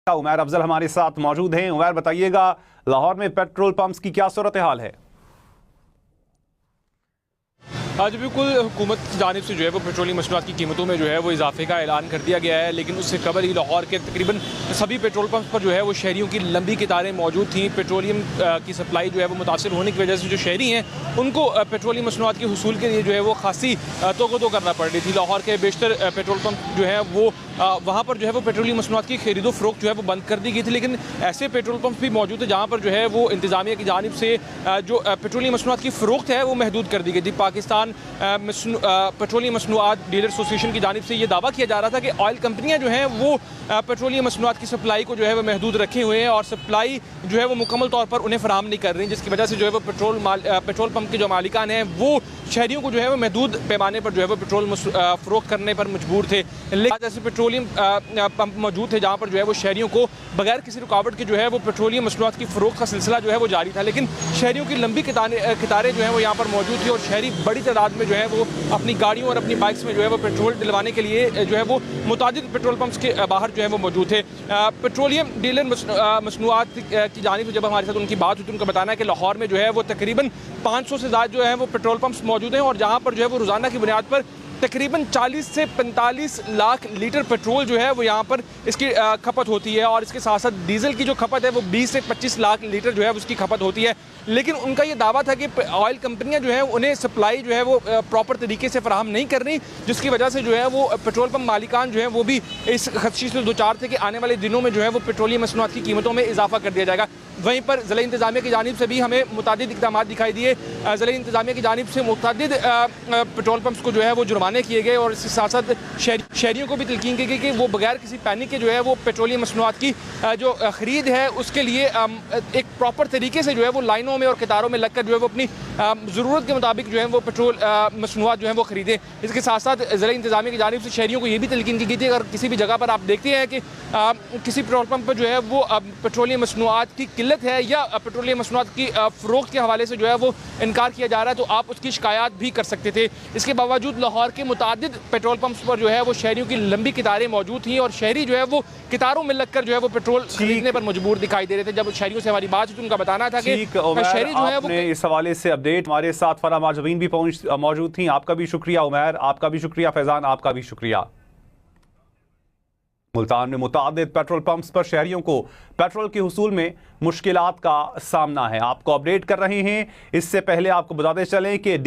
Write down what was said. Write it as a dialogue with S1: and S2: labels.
S1: उमैर अफजल हमारे साथ मौजूद हैं। उमैर, बताइएगा लाहौर में पेट्रोल पंप्स की क्या सूरत हाल है?
S2: आज बिल्कुल हुकूमत की जानिब से जो है वो पेट्रोलियम मसनूआत की कीमतों में जो है वो इजाफे का ऐलान कर दिया गया है, लेकिन उससे कबल ही लाहौर के तकरीबन सभी पेट्रोल पंप पर जो है वो शहरियों की लंबी कतारें मौजूद थीं। पेट्रोलियम की सप्लाई जो है वो मुतासर होने की वजह से जो शहरी हैं उनको पेट्रोलियम मसनूआत के हुसूल के लिए जो है वो खासी तोगो करना पड़ रही थी। लाहौर के बेशतर पेट्रोल पंप जो है वो वहाँ पर जो है वो पेट्रोलियम मसनूआत की खरीदो फरोख्त जो है वो बंद कर दी गई थी, लेकिन ऐसे पेट्रोल पंप भी मौजूद है जहाँ पर जो है वो इंतजामिया की जानिब से जो पेट्रोलियम मसनूआत की फ़रोख्त है वो महदूद कर दी गई थी। पाकिस्तान पेट्रोलियम मसनूआत डीलर एसोसिएशन की जानिब से ये दावा किया जा रहा था कि ऑयल कंपनियाँ जो हैं वो पेट्रोलियम मसनूआत की सप्लाई को जो है वो महदूद रखे हुए हैं और सप्लाई जो है वो मुकम्मल तौर पर उन्हें फराहम नहीं कर रही, जिसकी वजह से जो है वो पेट्रोल पंप के जो मालिकान हैं वो शहरियों को जो है वो महदूद पैमाने पर जो है वो पेट्रोल फ़रोख्त करने पर मजबूर थे। लेकिन ऐसे पेट्रोलियम पंप मौजूद थे जहाँ पर जो है वो शहरियों को बगैर किसी रुकावट के जो है वो पेट्रोलियम मसनूआत की फ़रोख्त का सिलसिला जो है वो जारी था, लेकिन शहरियों की लंबी कतारें जो है वो यहाँ पर मौजूद थी और शहरी बड़ी तादाद में जो है वो अपनी गाड़ियों और अपनी बाइक्स में जो है वो पेट्रोल डलवाने के लिए जो है वो मुतादिद पेट्रोल पंप्स के बाहर जो है वो मौजूद थे। पेट्रोलियम डीलर मसनूआत की जानिब से जब हमारे साथ उनकी बात हुई तो उनका बताना है कि लाहौर में जो है वो तकरीबन 500 से ज़्यादा जो है वो पेट्रोल पंप्स मौजूद हैं और जहाँ पर जो है वो रोज़ाना की बुनियाद पर तकरीबन 40 से 45 लाख लीटर पेट्रोल जो है वो यहाँ पर इसकी खपत होती है और इसके साथ साथ डीजल की जो खपत है वो 20 से 25 लाख लीटर जो है उसकी खपत होती है। लेकिन उनका ये दावा था कि ऑयल कंपनियां जो है उन्हें सप्लाई जो है वो प्रॉपर तरीके से फराहम नहीं कर रही, जिसकी वजह से जो है वो पेट्रोल पंप मालिकान जो है वो भी इस खदशे से दो चार थे कि आने वाले दिनों में जो है वो पेट्रोलियम मसनूआत की कीमतों में इजाफा कर दिया जाएगा। वहीं पर ज़िला इंतजामिया की जानिब से भी हमें मुतादिद इक़दाम दिखाई दिए। ज़िला इंतजामिया की जानिब से मुतादिद पेट्रोल पंप्स को जो है वो जुर्माने किए गए और इसके साथ साथ शहरियों को भी तलकीन की गई कि वो बगैर किसी पैनिक के जो है वो पेट्रोलियम मसनूआत की जो ख़रीद है उसके लिए एक प्रॉपर तरीके से जो है वो लाइनों में और कतारों में लगकर जो है वो अपनी ज़रूरत के मुताबिक जो है वो पेट्रोल मसनूआत जो है वो ख़रीदें। इसके साथ साथ ज़िला इंतजामिया की जानिब से शहरियों को ये भी तलकीन की गई थी अगर किसी भी जगह पर आप देखते हैं कि किसी पेट्रोल पंप पर जो है वो पेट्रोलियम मसनूआत की किल्लत है या पेट्रोलियम मसनूआत की फ़रोख्त के हवाले से जो है वो इनकार किया जा रहा है तो आप उसकी शिकायत भी कर सकते थे। इसके बावजूद लाहौर के मुतादिद पेट्रोल पंप्स पर जो है वो शहरियों की लंबी कतारें मौजूद थी और शहरी जो है वो कतारों में लगकर जो है वो पेट्रोल खरीदने पर मजबूर दिखाई दे रहे थे। जब शहरियों से हमारी बात हुई तो उनका बताना था कि शहरी जो है वो
S1: इस हवाले से अपडेट हमारे साथ फराह माजवीन भी मौजूद थी। आपका भी शुक्रिया उमैर, आपका भी शुक्रिया फैजान, आपका भी शुक्रिया। मुल्तान में मुतादिद पेट्रोल पंप्स पर शहरियों को पेट्रोल के हुसूल में मुश्किलात का सामना है। आपको अपडेट कर रहे हैं। इससे पहले आपको बताते चलें कि